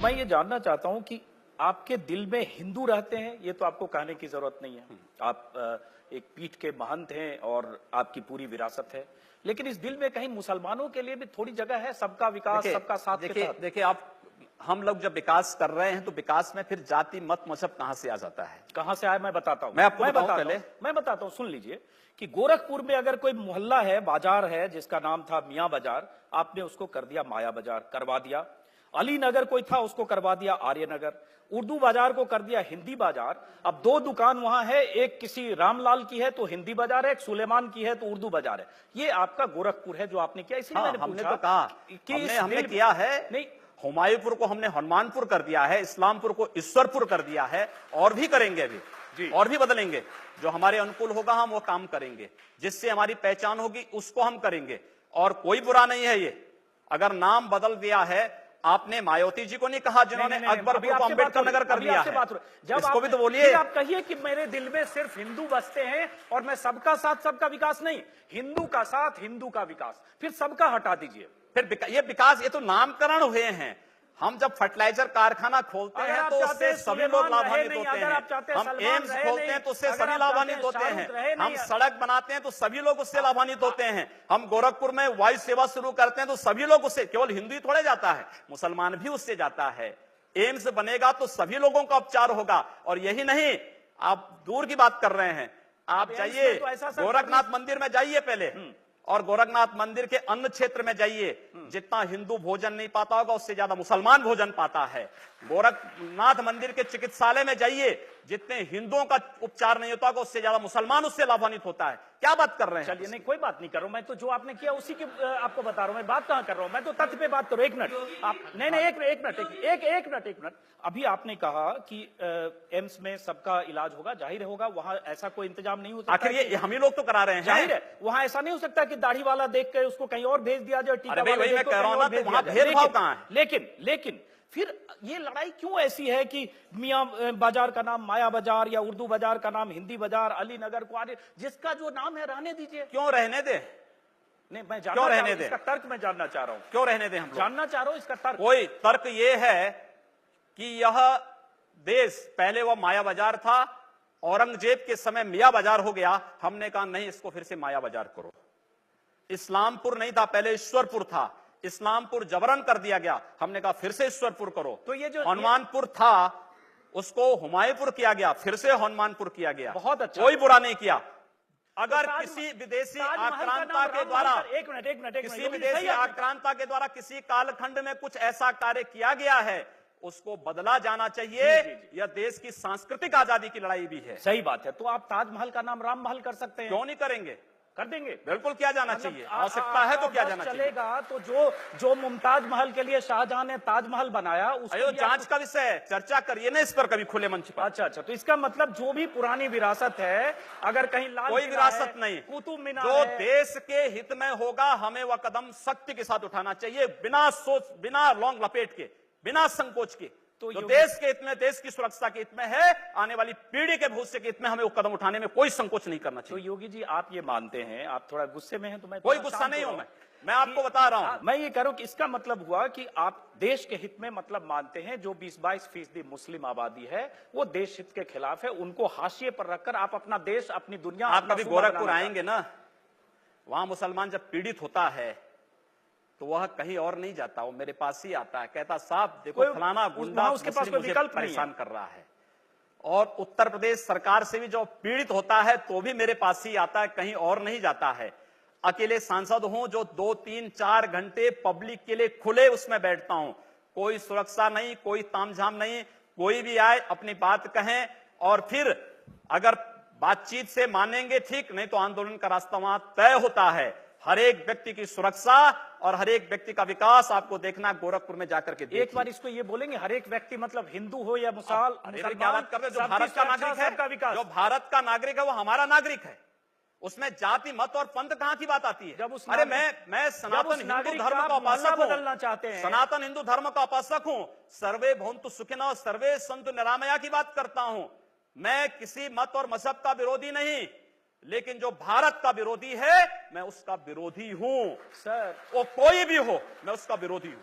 मैं ये जानना चाहता हूं कि आपके दिल में हिंदू रहते हैं, ये तो आपको कहने की जरूरत नहीं है। आप एक पीठ के महंत हैं और आपकी पूरी विरासत है, लेकिन इस दिल में कहीं मुसलमानों के लिए भी थोड़ी जगह है, सबका विकास, सबका साथ के तहत। देखिए आप, हम लोग जब विकास कर रहे हैं तो विकास में फिर जाति मत मजहब कहां से आ जाता है? कहां से आया मैं बताता हूं। मैं आपको बताऊं पहले। मैं बताता हूं, सुन लीजिए कि गोरखपुर में अगर कोई मोहल्ला है, बाजार है, जिसका नाम था मियां बाजार, आपने उसको कर दिया माया बाजार, करवा दिया। अली नगर कोई था, उसको करवा दिया आर्य नगर। उर्दू बाजार को कर दिया हिंदी बाजार। अब दो दुकान वहां है, एक किसी रामलाल की है तो हिंदी बाजार है, एक सुलेमान की है तो उर्दू बाजार है। ये आपका गोरखपुर है जो आपने किया, इसलिए मैंने हमने पूछा तो कहा कि हमने किया है। नहीं, हुमायूंपुर को हमने हनुमानपुर कर दिया है, इस्लामपुर को ईश्वरपुर कर दिया है, और भी करेंगे अभी जी। और भी बदलेंगे। जो हमारे अनुकूल होगा हम वो काम करेंगे, जिससे हमारी पहचान होगी उसको हम करेंगे। और कोई बुरा नहीं है ये, अगर नाम बदल दिया है। आपने मायावती जी को नहीं कहा जिन्होंने अकबरपुर को अम्बेडकर नगर कर दिया है, इसको भी तो बोलिए। आप कहिए कि मेरे दिल में सिर्फ हिंदू बसते हैं और मैं सबका साथ सबका विकास नहीं, हिंदू का साथ हिंदू का विकास, फिर सबका हटा दीजिए। फिर ये विकास, ये तो नामकरण हुए हैं। हम जब फर्टिलाइजर कारखाना खोलते हैं तो उससे सभी लोग लाभान्वित होते हैं। हम एम्स खोलते हैं तो उससे सभी लाभान्वित होते हैं। हम सड़क बनाते हैं तो सभी लोग उससे लाभान्वित होते हैं। हम गोरखपुर में वायु सेवा शुरू करते हैं तो सभी लोग उससे, केवल हिंदू ही थोड़े जाता है, मुसलमान भी उससे जाता है। एम्स बनेगा तो सभी लोगों का उपचार होगा। और यही नहीं, आप दूर की बात कर रहे हैं, आप जाइए गोरखनाथ मंदिर में जाइए पहले, और गोरखनाथ मंदिर के अन्य क्षेत्र में जाइए। जितना हिंदू भोजन नहीं पाता होगा उससे ज्यादा मुसलमान भोजन पाता है। गोरखनाथ मंदिर के चिकित्सालय में जाइए, जितने हिंदुओं का उपचार नहीं होता होगा उससे ज्यादा मुसलमान उससे लाभान्वित होता है। क्या बात कर रहे हैं? चलिए, नहीं कोई बात नहीं कर रहा हूं मैं, तो जो आपने किया उसी की आपको बता रहा हूं। मैं बात कहां कर रहा हूं, मैं तो तथ्य पे बात करूं। एक मिनट आप, नहीं एक मिनट। अभी आपने कहा कि एम्स में सबका इलाज होगा, जाहिर होगा, वहां ऐसा कोई इंतजाम नहीं हो सकता। आखिर ये हम ही लोग तो करा रहे हैं, जाहिर है वहां ऐसा नहीं हो सकता कि दाढ़ी वाला देख के उसको कहीं और भेज दिया जाए, टीका वाला मैं कह रहा हूं ना, तो वहां भेदभाव कहां है? लेकिन फिर ये लड़ाई क्यों ऐसी है कि मियां बाजार का नाम माया बाजार या उर्दू बाजार का नाम हिंदी बाजार, अली नगर को आगे, जिसका जो नाम है रहने दीजिए। क्यों रहने दे? नहीं, मैं जानना चाह रहा हूं, इसका तर्क मैं जानना चाह रहा हूं। क्यों रहने दे? हम जानना चाह रहा हूं इसका तर्क। कोई तर्क ये है कि यह देश पहले वह माया बाजार था, औरंगजेब के समय मियां बाजार हो गया। हमने कहा नहीं, इसको फिर से माया बाजार करो। इस्लामपुर नहीं था, पहले ईश्वरपुर था, इस्लामपुर जबरन कर दिया गया। हमने कहा फिर से ईश्वरपुर करो। तो ये जो हनुमानपुर था उसको हुमायूंपुर किया गया, फिर से हनुमानपुर किया गया। बहुत अच्छा, कोई बुरा नहीं किया। अगर किसी विदेशी आक्रांता के द्वारा किसी विदेशी आक्रांता के द्वारा किसी कालखंड में कुछ ऐसा कार्य किया गया है, उसको बदला जाना चाहिए। यह देश की सांस्कृतिक आजादी की लड़ाई भी है। सही बात है। तो आप ताजमहल का नाम राम महल कर सकते हैं, क्यों नहीं करेंगे? कर देंगे, बिल्कुल किया जाना चाहिए। आवश्यकता है तो किया जाना चाहिए। चलेगा तो जो मुमताज महल के लिए शाहजहां ने ताजमहल बनाया, उसको जांच का विषय है, चर्चा करिए ना इस पर कभी खुले मंच पर। अच्छा, तो इसका मतलब जो भी पुरानी विरासत है, अगर कहीं लाल कोई विरासत नहीं, कुतुब मीनार जो देश के हित में होगा हमें वह कदम सख्ती के साथ उठाना चाहिए, बिना सोच, बिना लौंग लपेट के, बिना संकोच के। तो देश के हित में, देश की सुरक्षा के हित में है, आने वाली पीढ़ी के भविष्य के हित में हमें वो कदम उठाने में कोई संकोच नहीं करना चाहिए। तो योगी जी, आप ये मानते हैं, आप थोड़ा गुस्से में हैं, तो मैं कोई गुस्सा नहीं हूं, मैं आपको बता रहा हूं। मैं ये कह रहा हूं कि इसका मतलब हुआ कि आप देश के हित में मतलब मानते हैं, जो 20-22% मुस्लिम आबादी है वो देश हित के खिलाफ है, उनको हाशिए पर रखकर आप अपना देश, अपनी दुनिया। आप कभी गोरखपुर आएंगे ना, वहां मुसलमान जब पीड़ित होता है तो वह कहीं और नहीं जाता, वो मेरे पास ही आता है, कहता साहब देखो फलाना गुंडा उसके पास कोई विकल्प परेशान कर रहा है। और उत्तर प्रदेश सरकार से भी जो पीड़ित होता है तो भी मेरे पास ही आता है, कहीं और नहीं जाता है। अकेले सांसद हूं जो 2, 3, 4 घंटे पब्लिक के लिए खुले उसमें बैठता हूं, कोई सुरक्षा नहीं, कोई तामझाम नहीं, कोई भी आए अपनी बात कहें, और फिर अगर बातचीत से मानेंगे ठीक, नहीं तो आंदोलन का रास्ता वहां तय होता है। हर एक व्यक्ति की सुरक्षा और हर एक व्यक्ति का विकास आपको देखना गोरखपुर में जाकर के। एक बार इसको ये बोलेंगे, हर एक व्यक्ति मतलब हिंदू हो या मुसलमान, क्या बात कर रहे हैं? जो भारत का नागरिक है, जो भारत का नागरिक है वो हमारा नागरिक है, उसमें जाति मत और पंथ कहां की बात आती है? जब उस अरे मैं सनातन हिंदू धर्म का उपासक बदलना चाहते हैं, सनातन हिंदू धर्म का उपासक हूं, सर्वे भवन्तु सुखिनः सर्वे सन्तु निरामया की बात करता हूं। मैं किसी मत और मजहब का विरोधी नहीं, लेकिन जो भारत का विरोधी है मैं उसका विरोधी हूं। सर, वो कोई भी हो, मैं उसका विरोधी हूं।